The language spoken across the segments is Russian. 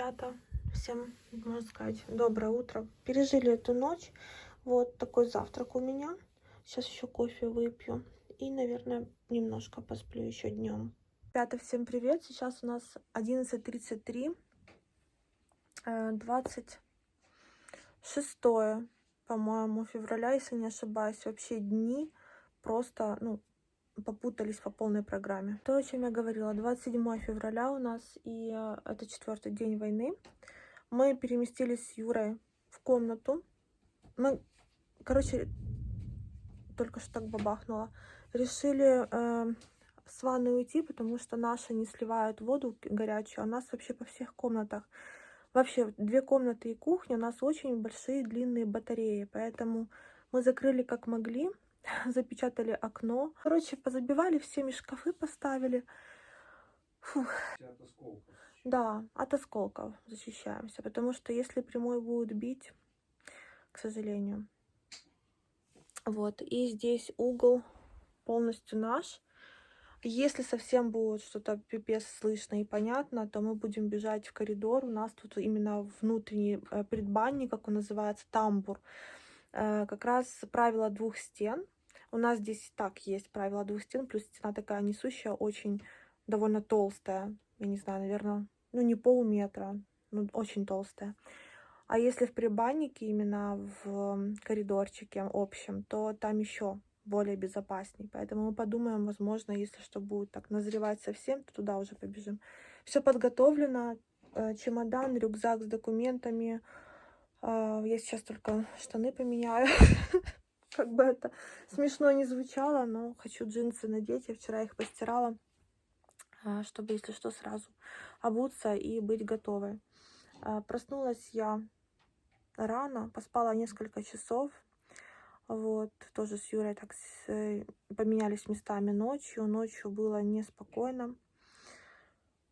ребята, всем, можно сказать, доброе утро. Пережили эту ночь. Вот такой завтрак у меня. Сейчас еще кофе выпью. И, наверное, немножко посплю еще днем. Ребята, всем привет. Сейчас у нас 11:33. 26, по-моему, февраля, если не ошибаюсь. Вообще дни просто, попутались по полной программе. То, о чем я говорила, 27 февраля у нас, и это 4-й день войны. Мы переместились с Юрой в комнату. Мы, только что так бабахнуло. Решили с ванной уйти, потому что наши не сливают воду горячую. А у нас вообще по всех комнатах, вообще 2 комнаты и кухня, у нас очень большие длинные батареи. Поэтому мы закрыли как могли, запечатали окно. Позабивали, всеми шкафы поставили. Фух. От осколков. Да, от осколков защищаемся, потому что если прямой будет бить, к сожалению. Вот, и здесь угол полностью наш. Если совсем будет что-то пипец слышно и понятно, то мы будем бежать в коридор. У нас тут именно внутренний предбанник, как он называется, тамбур. Как раз правило 2 стен. У нас здесь так есть правило 2 стен, плюс стена такая несущая, очень довольно толстая. Я не знаю, наверное, не полметра, очень толстая. А если в предбаннике, именно в коридорчике общем, то там еще более безопасней. Поэтому мы подумаем, возможно, если что будет так назревать совсем, то туда уже побежим. Все подготовлено. Чемодан, рюкзак с документами. Я сейчас только штаны поменяю. Как бы это смешно не звучало, но хочу джинсы надеть. Я вчера их постирала, чтобы, если что, сразу обуться и быть готовой. Проснулась я рано, поспала несколько часов. Вот, тоже с Юрой так поменялись местами ночью. Ночью было неспокойно.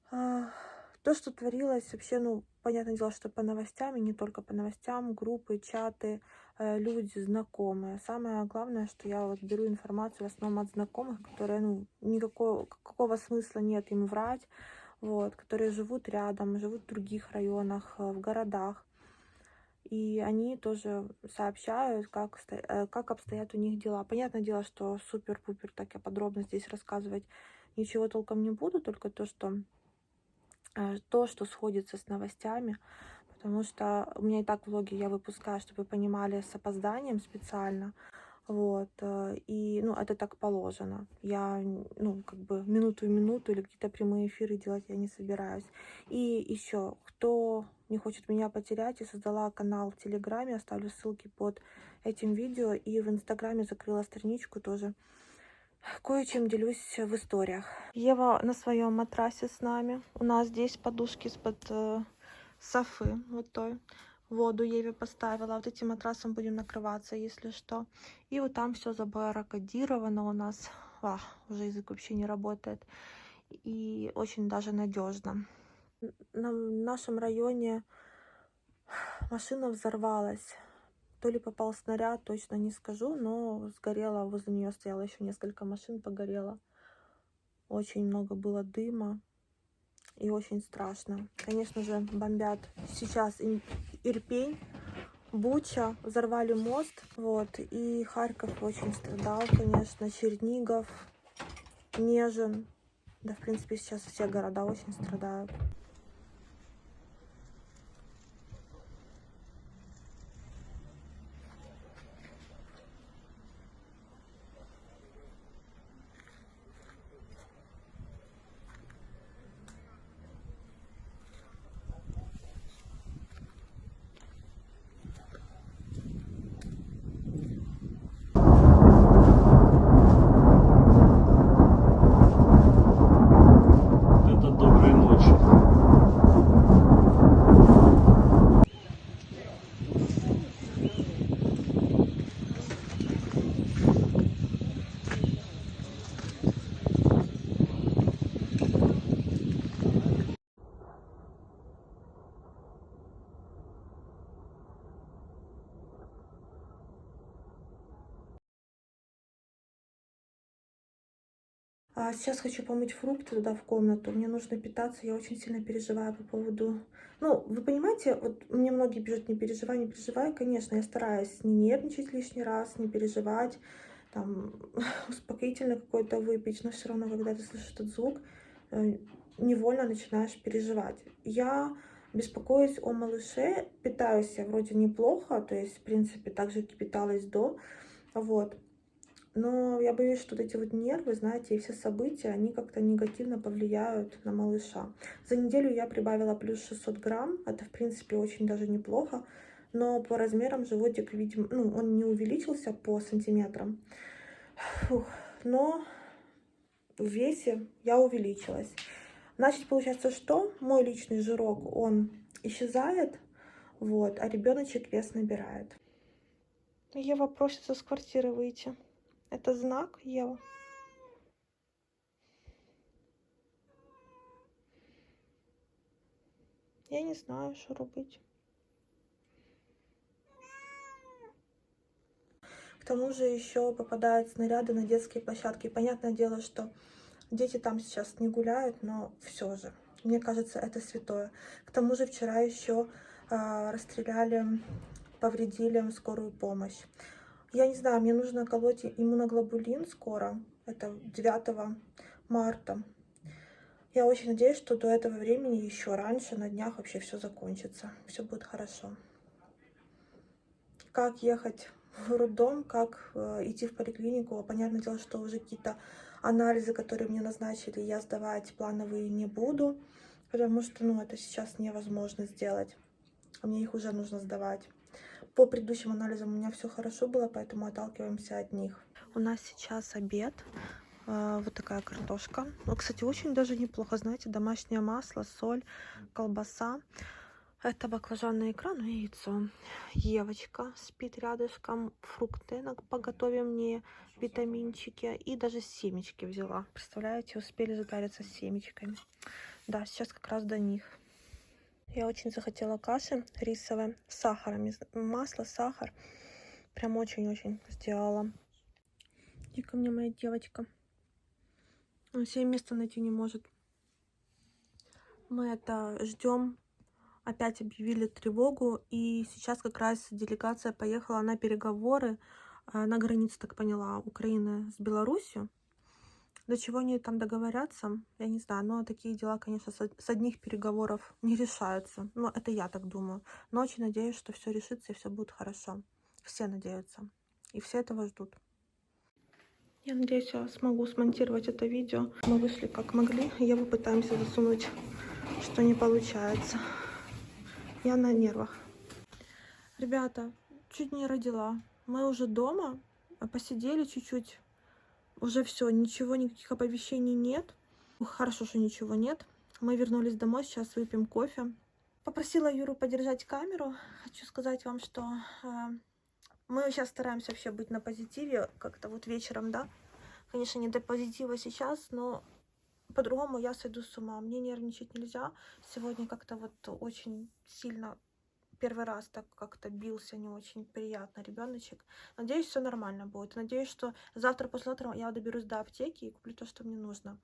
То, что творилось, вообще, понятное дело, что по новостям, и не только по новостям, группы, чаты, люди, знакомые. Самое главное, что я вот беру информацию в основном от знакомых, которые, какого смысла нет им врать, вот, которые живут рядом, живут в других районах, в городах. И они тоже сообщают, как обстоят у них дела. Понятное дело, что супер-пупер так я подробно здесь рассказывать ничего толком не буду, только то, что сходится с новостями, потому что у меня и так влоги я выпускаю, чтобы вы понимали, с опозданием специально, вот, и, это так положено. Я, минуту в минуту или какие-то прямые эфиры делать я не собираюсь. И еще, кто не хочет меня потерять, я создала канал в Телеграме, оставлю ссылки под этим видео, и в Инстаграме закрыла страничку тоже. Кое-чем делюсь в историях. Ева на своем матрасе с нами. У нас здесь подушки из-под софы, вот той. Воду Еве поставила. Вот этим матрасом будем накрываться, если что. И вот там все забаррикадировано у нас. Уже язык вообще не работает. И очень даже надежно. На нашем районе машина взорвалась. То ли попал снаряд, точно не скажу, но сгорела, возле нее стояло еще несколько машин, погорело. Очень много было дыма и очень страшно. Конечно же, бомбят сейчас Ирпень, Буча, взорвали мост, вот, и Харьков очень страдал, конечно, Чернигов, Нежин, да, в принципе, сейчас все города очень страдают. Это доброй ночи. Сейчас хочу помыть фрукты туда в комнату. Мне нужно питаться. Я очень сильно переживаю по поводу... Ну, вы понимаете, вот мне многие пишут, не переживай, не переживай. Конечно, я стараюсь не нервничать лишний раз, не переживать, там, успокоительное какое-то выпить, но все равно, когда ты слышишь этот звук, э, невольно начинаешь переживать. Я беспокоюсь о малыше, питаюсь я вроде неплохо, то есть, в принципе, так же, как и питалась до, вот. Но я боюсь, что вот эти вот нервы, знаете, и все события, они как-то негативно повлияют на малыша. За неделю я прибавила плюс 600 грамм. Это, в принципе, очень даже неплохо. Но по размерам животик, видимо, ну, он не увеличился по сантиметрам. Фух. Но в весе я увеличилась. Значит, получается, что мой личный жирок, он исчезает, вот, а ребеночек вес набирает. Ева просится с квартиры выйти. Это знак, Ева? Я не знаю, что робить. К тому же еще попадают снаряды на детские площадки. Понятное дело, что дети там сейчас не гуляют, но все же, мне кажется, это святое. К тому же вчера еще расстреляли, повредили скорую помощь. Я не знаю, мне нужно колоть иммуноглобулин скоро, это 9 марта. Я очень надеюсь, что до этого времени, еще раньше, на днях вообще все закончится, все будет хорошо. Как ехать в роддом, как идти в поликлинику. Понятное дело, что уже какие-то анализы, которые мне назначили, я сдавать плановые не буду, потому что, ну, это сейчас невозможно сделать, а мне их уже нужно сдавать. По предыдущим анализам у меня все хорошо было, поэтому отталкиваемся от них. У нас сейчас обед. Вот такая картошка. Ну, кстати, очень даже неплохо, знаете, домашнее масло, соль, колбаса. Это баклажанная икра, ну и яйцо. Евочка спит рядышком. Фрукты поготовим мне, витаминчики. И даже семечки взяла. Представляете, успели затариться с семечками. Да, сейчас как раз до них. Я очень захотела каши рисовой с сахаром. Масло, сахар. Прям очень-очень сделала. Иди ко мне, моя девочка. Он себе место найти не может. Мы это ждем. Опять объявили тревогу, и сейчас как раз делегация поехала на переговоры на границе, так поняла, Украины с Беларусью. До чего они там договорятся, я не знаю, но такие дела, конечно, с одних переговоров не решаются. Ну, это я так думаю. Но очень надеюсь, что все решится и все будет хорошо. Все надеются. И все этого ждут. Я надеюсь, я смогу смонтировать это видео. Мы вышли как могли. Я попытаемся засунуть, что не получается. Я на нервах. Ребята, чуть не родила. Мы уже дома, посидели чуть-чуть. Уже все, ничего, никаких оповещений нет. Хорошо, что ничего нет. Мы вернулись домой, сейчас выпьем кофе. Попросила Юру подержать камеру. Хочу сказать вам, что мы сейчас стараемся вообще быть на позитиве, как-то вот вечером, да. Конечно, не до позитива сейчас, но по-другому я сойду с ума. Мне нервничать нельзя. Сегодня как-то вот очень сильно первый раз так как-то бился не очень приятно ребеночек. Надеюсь, все нормально будет. Надеюсь, что завтра, послезавтра я доберусь до аптеки и куплю то, что мне нужно.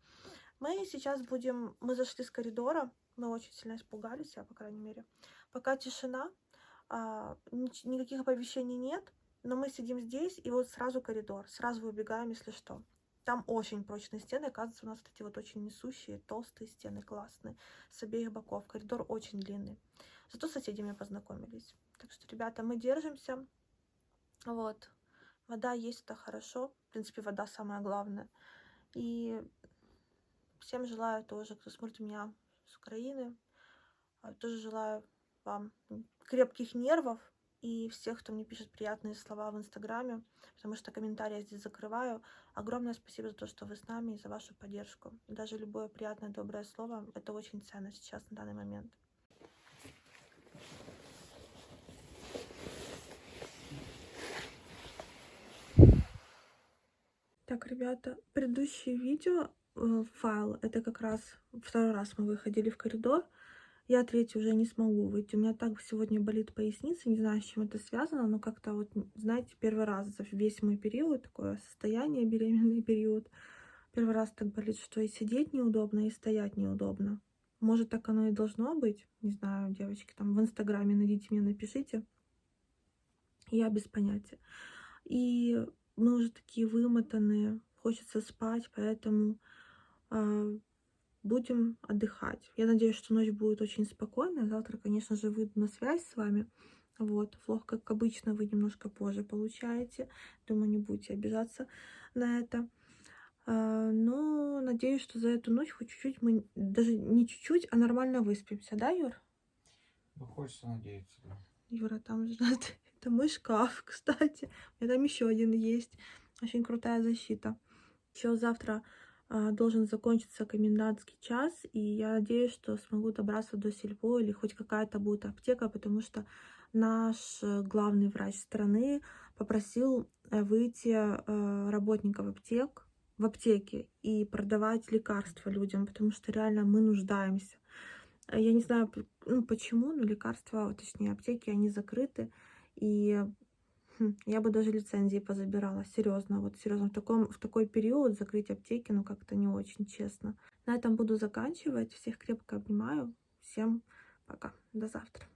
Мы сейчас будем... Мы зашли с коридора. Мы очень сильно испугались, я, по крайней мере. Пока тишина, никаких оповещений нет, но мы сидим здесь, и вот сразу коридор. Сразу выбегаем, если что. Там очень прочные стены. Оказывается, у нас вот эти вот очень несущие, толстые стены, классные, с обеих боков. Коридор очень длинный. Зато с соседями познакомились. Так что, ребята, мы держимся. Вот. Вода есть, это хорошо. В принципе, вода самое главное. И всем желаю тоже, кто смотрит меня с Украины, тоже желаю вам крепких нервов. И всех, кто мне пишет приятные слова в Инстаграме, потому что комментарии я здесь закрываю. Огромное спасибо за то, что вы с нами и за вашу поддержку. И даже любое приятное, доброе слово, это очень ценно сейчас, на данный момент. Так, ребята, предыдущее видео, файл, это как раз второй раз мы выходили в коридор. Я третий уже не смогу выйти. У меня так сегодня болит поясница, не знаю, с чем это связано, но как-то вот, знаете, первый раз за весь мой период, такое состояние, беременный период, Первый раз так болит, что и сидеть неудобно, и стоять неудобно. Может, так оно и должно быть. Не знаю, девочки, там в Инстаграме найдите меня, напишите. Я без понятия. И мы уже такие вымотанные, хочется спать, поэтому а, будем отдыхать. Я надеюсь, что ночь будет очень спокойная. Завтра, конечно же, выйду на связь с вами. Вот, влог, как обычно, вы немножко позже получаете. Думаю, не будете обижаться на это. Но надеюсь, что за эту ночь хоть чуть-чуть мы, даже не чуть-чуть, а нормально выспимся, да, Юр? Ну, хочется надеяться, да. Юра там ждет. Это мой шкаф, кстати. У меня там еще один есть. Очень крутая защита. Еще завтра должен закончиться комендантский час, и я надеюсь, что смогу добраться до Сельпо или хоть какая-то будет аптека, потому что наш главный врач страны попросил выйти работников аптек в аптеке и продавать лекарства людям, потому что реально мы нуждаемся. Я не знаю, ну, почему, но лекарства, точнее аптеки, они закрыты, и я бы даже лицензии позабирала, серьезно, вот серьезно, в такой период закрыть аптеки, ну как-то не очень честно. На этом буду заканчивать. Всех крепко обнимаю. Всем пока. До завтра.